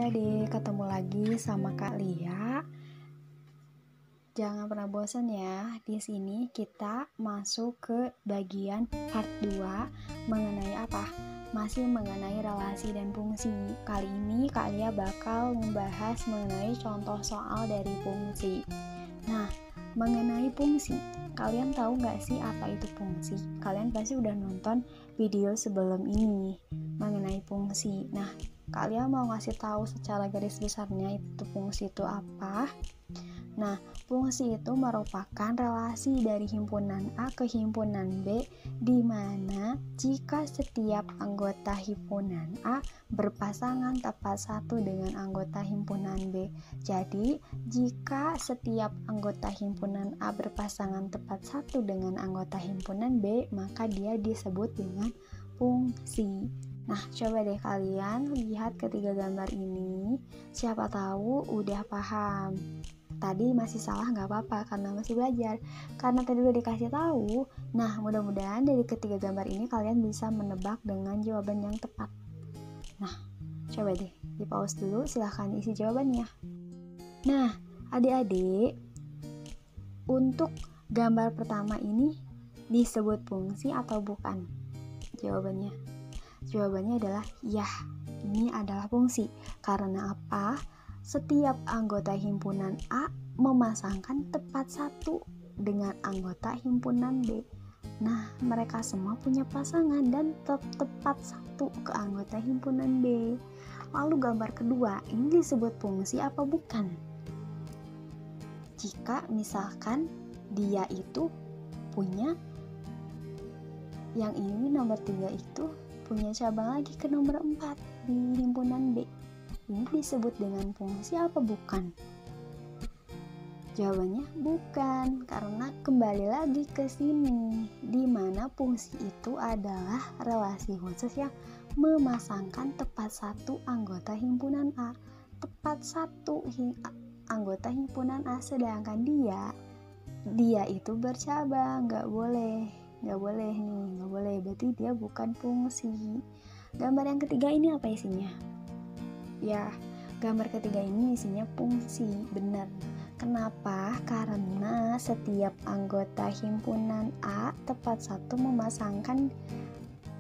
Oke deh, ketemu lagi sama Kak Lia. Jangan pernah bosan ya. Di sini kita masuk ke bagian part 2 mengenai apa? Masih mengenai relasi dan fungsi. Kali ini Kak Lia bakal membahas mengenai contoh soal dari fungsi. Nah, mengenai fungsi, kalian tahu nggak sih apa itu fungsi? Kalian pasti udah nonton video sebelum ini mengenai fungsi. Nah, kalian mau ngasih tahu secara garis besarnya itu fungsi itu apa? Nah, fungsi itu merupakan relasi dari himpunan A ke himpunan B, di mana jika setiap anggota himpunan A berpasangan tepat satu dengan anggota himpunan B. Jadi, jika setiap anggota himpunan A berpasangan tepat satu dengan anggota himpunan B, maka dia disebut dengan fungsi. Nah, coba deh kalian lihat ketiga gambar ini. Siapa tahu udah paham. Tadi masih salah nggak apa-apa karena masih belajar. Karena tadi udah dikasih tahu. Nah, mudah-mudahan dari ketiga gambar ini kalian bisa menebak dengan jawaban yang tepat. Nah, coba deh di pause dulu, silahkan isi jawabannya. Nah, adik-adik, untuk gambar pertama ini disebut fungsi atau bukan? Jawabannya adalah ya, ini adalah fungsi. Karena apa? Setiap anggota himpunan A memasangkan tepat satu dengan anggota himpunan B. Nah, mereka semua punya pasangan dan tepat satu ke anggota himpunan B. Lalu gambar kedua, ini disebut fungsi apa bukan? Jika misalkan dia itu punya, yang ini nomor 3 itu punya cabang lagi ke nomor 4 di himpunan B. Ini disebut dengan fungsi apa bukan? Jawabannya bukan, karena kembali lagi ke sini, di mana fungsi itu adalah relasi khusus yang memasangkan tepat satu anggota himpunan A. Tepat satu anggota himpunan A, sedangkan dia itu bercabang, nggak boleh, berarti dia bukan fungsi. Gambar yang ketiga ini apa isinya? Ya, gambar ketiga ini isinya fungsi, benar. Kenapa? Karena setiap anggota himpunan A tepat satu memasangkan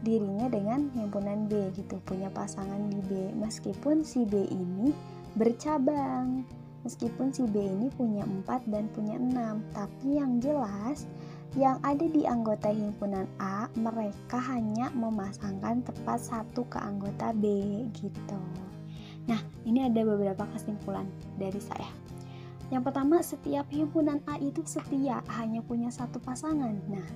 dirinya dengan himpunan B gitu, punya pasangan di B. Meskipun si B ini bercabang, meskipun si B ini punya 4 dan punya 6, tapi yang jelas yang ada di anggota himpunan A, mereka hanya memasangkan tepat satu ke anggota B gitu. Nah, ini ada beberapa kesimpulan dari saya. Yang pertama, setiap himpunan A itu setia, hanya punya satu pasangan. Nah,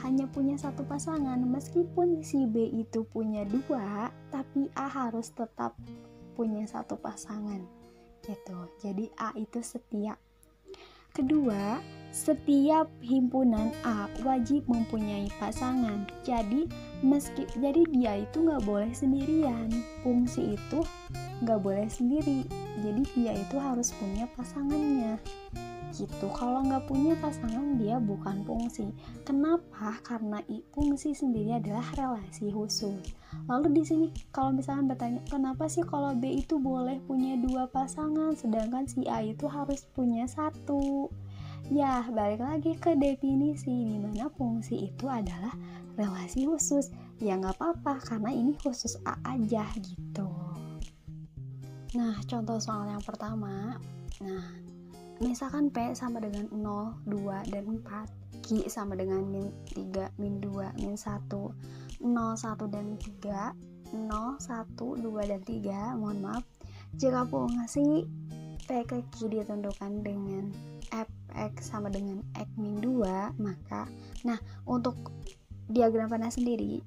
hanya punya satu pasangan, meskipun si B itu punya 2, tapi A harus tetap punya satu pasangan gitu. Jadi A itu setia. Kedua, setiap himpunan A wajib mempunyai pasangan. Jadi dia itu nggak boleh sendirian. Fungsi itu nggak boleh sendiri. Jadi dia itu harus punya pasangannya. Gitu. Kalau nggak punya pasangan, dia bukan fungsi. Kenapa? Karena fungsi sendiri adalah relasi khusus. Lalu di sini kalau misalkan bertanya, kenapa sih kalau B itu boleh punya 2 pasangan, sedangkan si A itu harus punya 1? Ya, balik lagi ke definisi, di mana fungsi itu adalah relasi khusus. Ya nggak apa-apa, karena ini khusus A aja gitu. Nah, contoh soal yang pertama. Nah, misalkan P sama dengan 0, 2, dan 4, Q sama dengan min 3, min 2, min 1, 0, 1, dan 3, 0, 1, 2, dan 3, mohon maaf. Jika fungsi P ke Q ditentukan dengan Fx sama dengan X min 2, maka, nah, untuk diagram panas sendiri,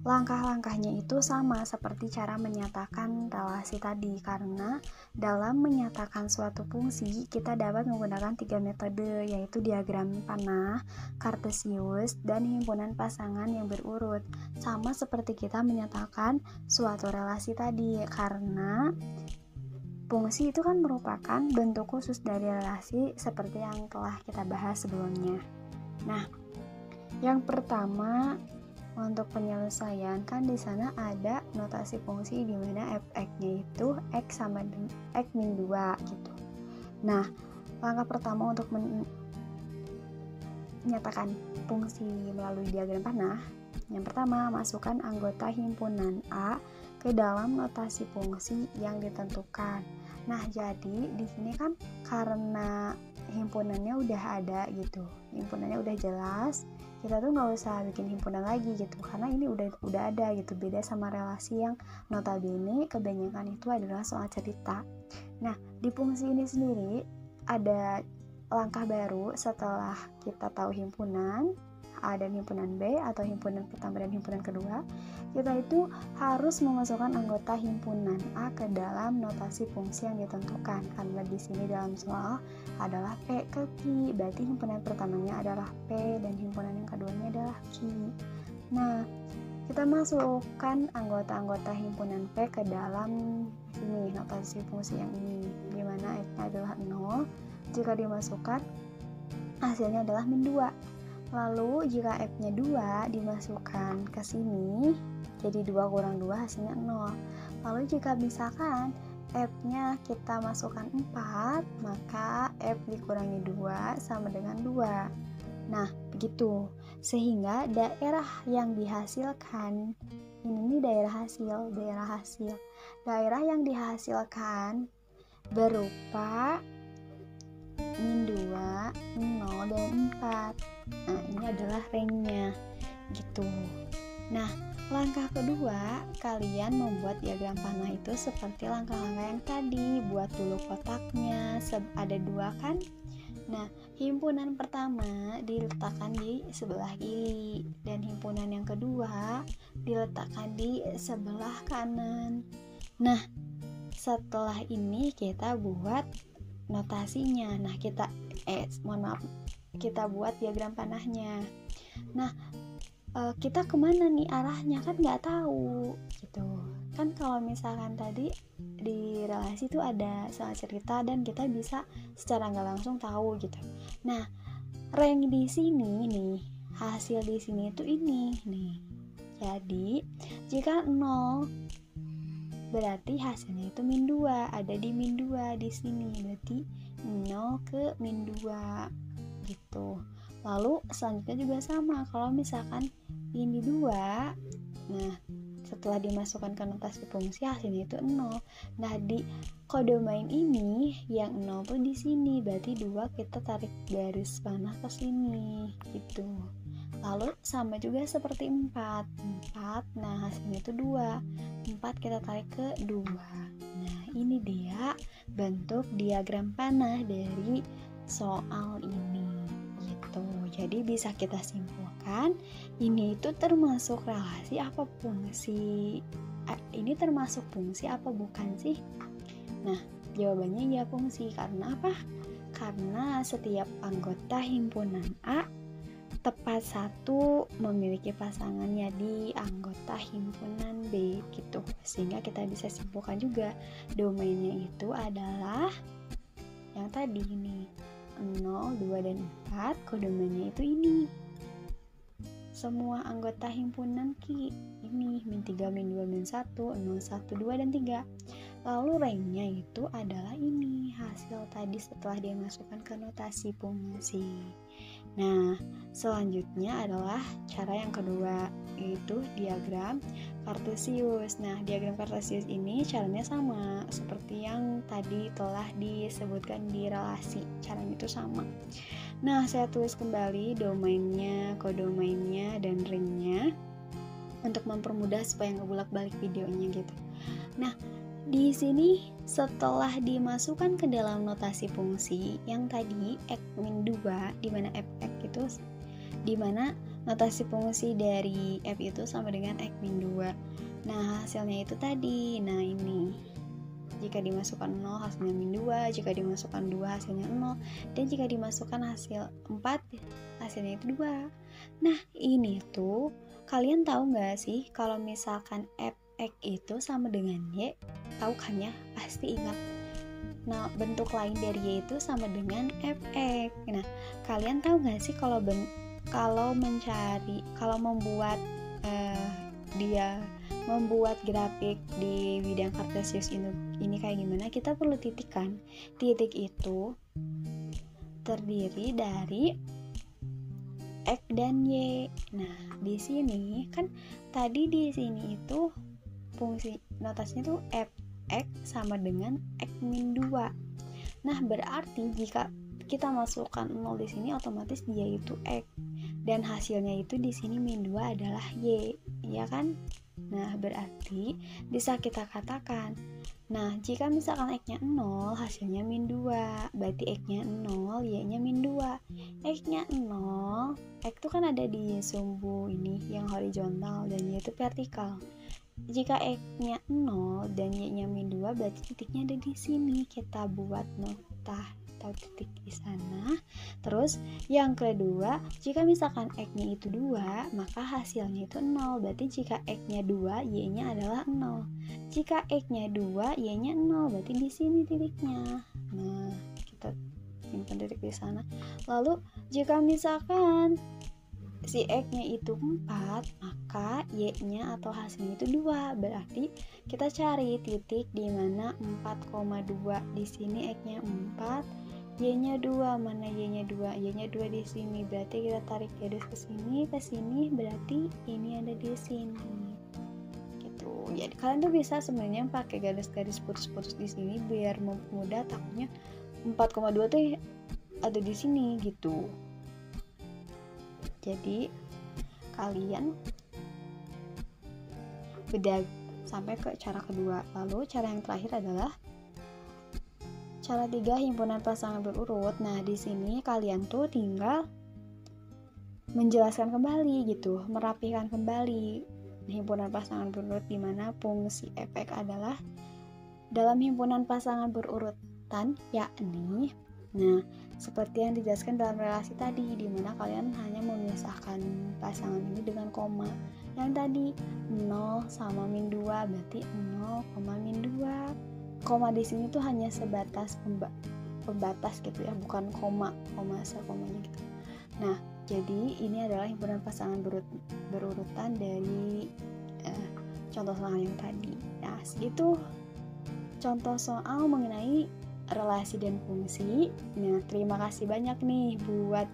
langkah-langkahnya itu sama seperti cara menyatakan relasi tadi, karena dalam menyatakan suatu fungsi kita dapat menggunakan 3 metode, yaitu diagram panah, kartesius, dan himpunan pasangan yang berurut. Sama seperti kita menyatakan suatu relasi tadi, karena fungsi itu kan merupakan bentuk khusus dari relasi seperti yang telah kita bahas sebelumnya. Nah, yang pertama untuk penyelesaian kan di sana ada notasi fungsi di mana f(x)-nya itu x sama x min 2 gitu. Nah, langkah pertama untuk menyatakan fungsi melalui diagram panah, yang pertama masukkan anggota himpunan A ke dalam notasi fungsi yang ditentukan. Nah, jadi di sini kan karena himpunannya udah ada gitu, himpunannya udah jelas, kita tuh nggak usah bikin himpunan lagi gitu, karena ini udah ada gitu. Beda sama relasi yang notabene kebanyakan itu adalah soal cerita. Nah, di fungsi ini sendiri ada langkah baru setelah kita tahu himpunan A dan himpunan B atau himpunan pertama dan himpunan kedua. Kita itu harus memasukkan anggota himpunan A ke dalam notasi fungsi yang ditentukan, karena di sini dalam soal adalah P ke Q, berarti himpunan pertamanya adalah P dan himpunan yang keduanya adalah Q. Nah, kita masukkan anggota-anggota himpunan P ke dalam sini notasi fungsi yang ini, di mana X-nya adalah 0. Jika dimasukkan hasilnya adalah min 2. Lalu jika F-nya 2 dimasukkan ke sini, jadi 2 kurang 2 hasilnya 0. Lalu jika misalkan F-nya kita masukkan 4, maka F dikurangi 2 sama dengan 2. Nah, begitu. Sehingga daerah yang dihasilkan, ini daerah hasil. Daerah yang dihasilkan berupa min 2, 0, dan 4. Nah, ini adalah rangenya gitu. Nah, langkah kedua, kalian membuat diagram panah itu seperti langkah-langkah yang tadi. Buat dulu kotaknya, ada 2 kan? Nah, himpunan pertama diletakkan di sebelah kiri dan himpunan yang kedua diletakkan di sebelah kanan. Nah, setelah ini kita buat notasinya. Nah, kita buat diagram panahnya. Nah, kita kemana nih arahnya, kan nggak tahu gitu kan. Kalau misalkan tadi di relasi itu ada soal cerita dan kita bisa secara nggak langsung tahu gitu. Nah, rank di sini nih, hasil di sini itu ini nih. Jadi jika 0 berarti hasilnya itu min 2, ada di min 2 di sini, berarti 0 ke min 2 gitu. Lalu selanjutnya juga sama, kalau misalkan ini 2, nah setelah dimasukkan ke notasi fungsi hasilnya itu 0. Nah, di kode main ini yang 0 tuh di sini, berarti 2 kita tarik garis panah ke sini gitu. Lalu sama juga seperti 4, nah hasilnya itu 2, 4 kita tarik ke 2. Nah, ini dia bentuk diagram panah dari soal ini gitu. Jadi bisa kita simpulkan, ini itu termasuk relasi apa fungsi? Ini termasuk fungsi apa bukan sih? Nah, jawabannya ya fungsi. Karena apa? Karena setiap anggota himpunan A tepat satu memiliki pasangannya di anggota himpunan B gitu. Sehingga kita bisa simpulkan juga domainnya itu adalah yang tadi ini 0, 2, dan 4. Kodomennya itu ini. Semua anggota himpunan Q ini min 3, min 2, min 1, 0, 1, 2, dan 3. Lalu ranknya itu adalah ini, hasil tadi setelah dia masukkan ke notasi fungsi. Nah, selanjutnya adalah cara yang kedua, yaitu diagram Kartesius. Nah, diagram Kartesius ini caranya sama seperti yang tadi telah disebutkan di relasi. Caranya itu sama. Nah, saya tulis kembali domainnya, kodomainnya, dan ringnya untuk mempermudah supaya nggak bolak-balik videonya gitu. Nah, di sini setelah dimasukkan ke dalam notasi fungsi yang tadi x min 2, di mana f(x) itu di mana notasi fungsi dari f itu sama dengan x min 2. Nah, hasilnya itu tadi. Nah, ini jika dimasukkan 0 hasilnya min 2, jika dimasukkan 2 hasilnya 0, dan jika dimasukkan hasil 4 hasilnya itu 2. Nah, ini tuh kalian tahu nggak sih kalau misalkan f(x) itu sama dengan y? Tahu kan ya? Pasti ingat. Nah, bentuk lain dari y itu sama dengan f(x). Nah, kalian tahu nggak sih kalau membuat dia membuat grafik di bidang kartesius ini kayak gimana, kita perlu titik kan. Titik itu terdiri dari X dan Y. Nah, di sini kan tadi di sini itu fungsi notasinya tuh f(x) sama dengan x min 2. Nah, berarti jika kita masukkan 0 di sini, otomatis dia itu x dan hasilnya itu di sini min 2 adalah y, ya kan? Nah, berarti bisa kita katakan, nah, jika misalkan x-nya 0, hasilnya min 2, berarti x-nya 0, y-nya min 2. X-nya 0, x itu kan ada di sumbu ini yang horizontal dan y itu vertikal. Jika x-nya 0 dan y-nya min 2, berarti titiknya ada di sini. Kita buat nota atau titik di sana. Terus yang kedua, jika misalkan x-nya itu 2, maka hasilnya itu 0. Berarti jika x-nya 2, y-nya adalah 0. Jika x-nya 2, y-nya 0, berarti di sini titiknya. Nah, kita simpan titik di sana. Lalu jika misalkan si x-nya itu 4, maka y-nya atau hasilnya itu 2. Berarti kita cari titik di mana 4,2. Di sini x-nya 4, y-nya 2. Mana y-nya 2? Y-nya 2 di sini. Berarti kita tarik garis ke sini, berarti ini ada di sini. Gitu. Jadi kalian tuh bisa sebenarnya pakai garis-garis putus-putus di sini biar mempermudah, takutnya 4,2 tuh ada di sini gitu. Jadi kalian beda sampai ke cara kedua. Lalu cara yang terakhir adalah cara 3, himpunan pasangan berurut. Nah, di sini kalian tuh tinggal menjelaskan kembali gitu, merapikan kembali himpunan pasangan berurut di mana fungsi efek adalah dalam himpunan pasangan berurutan, yakni seperti yang dijelaskan dalam relasi tadi, di mana kalian hanya memisahkan pasangan ini dengan koma. Yang tadi 0 sama min 2, berarti 0, min 2. Koma di sini tuh hanya sebatas pembatas gitu ya, bukan koma sekomanya gitu. Nah, jadi ini adalah himpunan pasangan berurutan dari contoh soal yang tadi. Nah, segitu contoh soal mengenai relasi dan fungsi. Nah, terima kasih banyak nih buat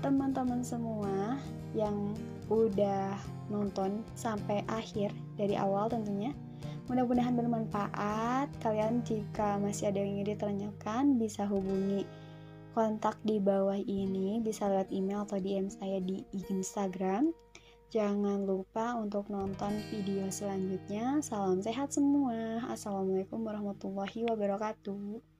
teman-teman semua yang udah nonton sampai akhir dari awal tentunya. Mudah-mudahan bermanfaat. Kalian jika masih ada yang ingin ditanyakan bisa hubungi kontak di bawah ini, bisa lewat email atau DM saya di Instagram. Jangan lupa untuk nonton video selanjutnya. Salam sehat semua. Assalamualaikum warahmatullahi wabarakatuh.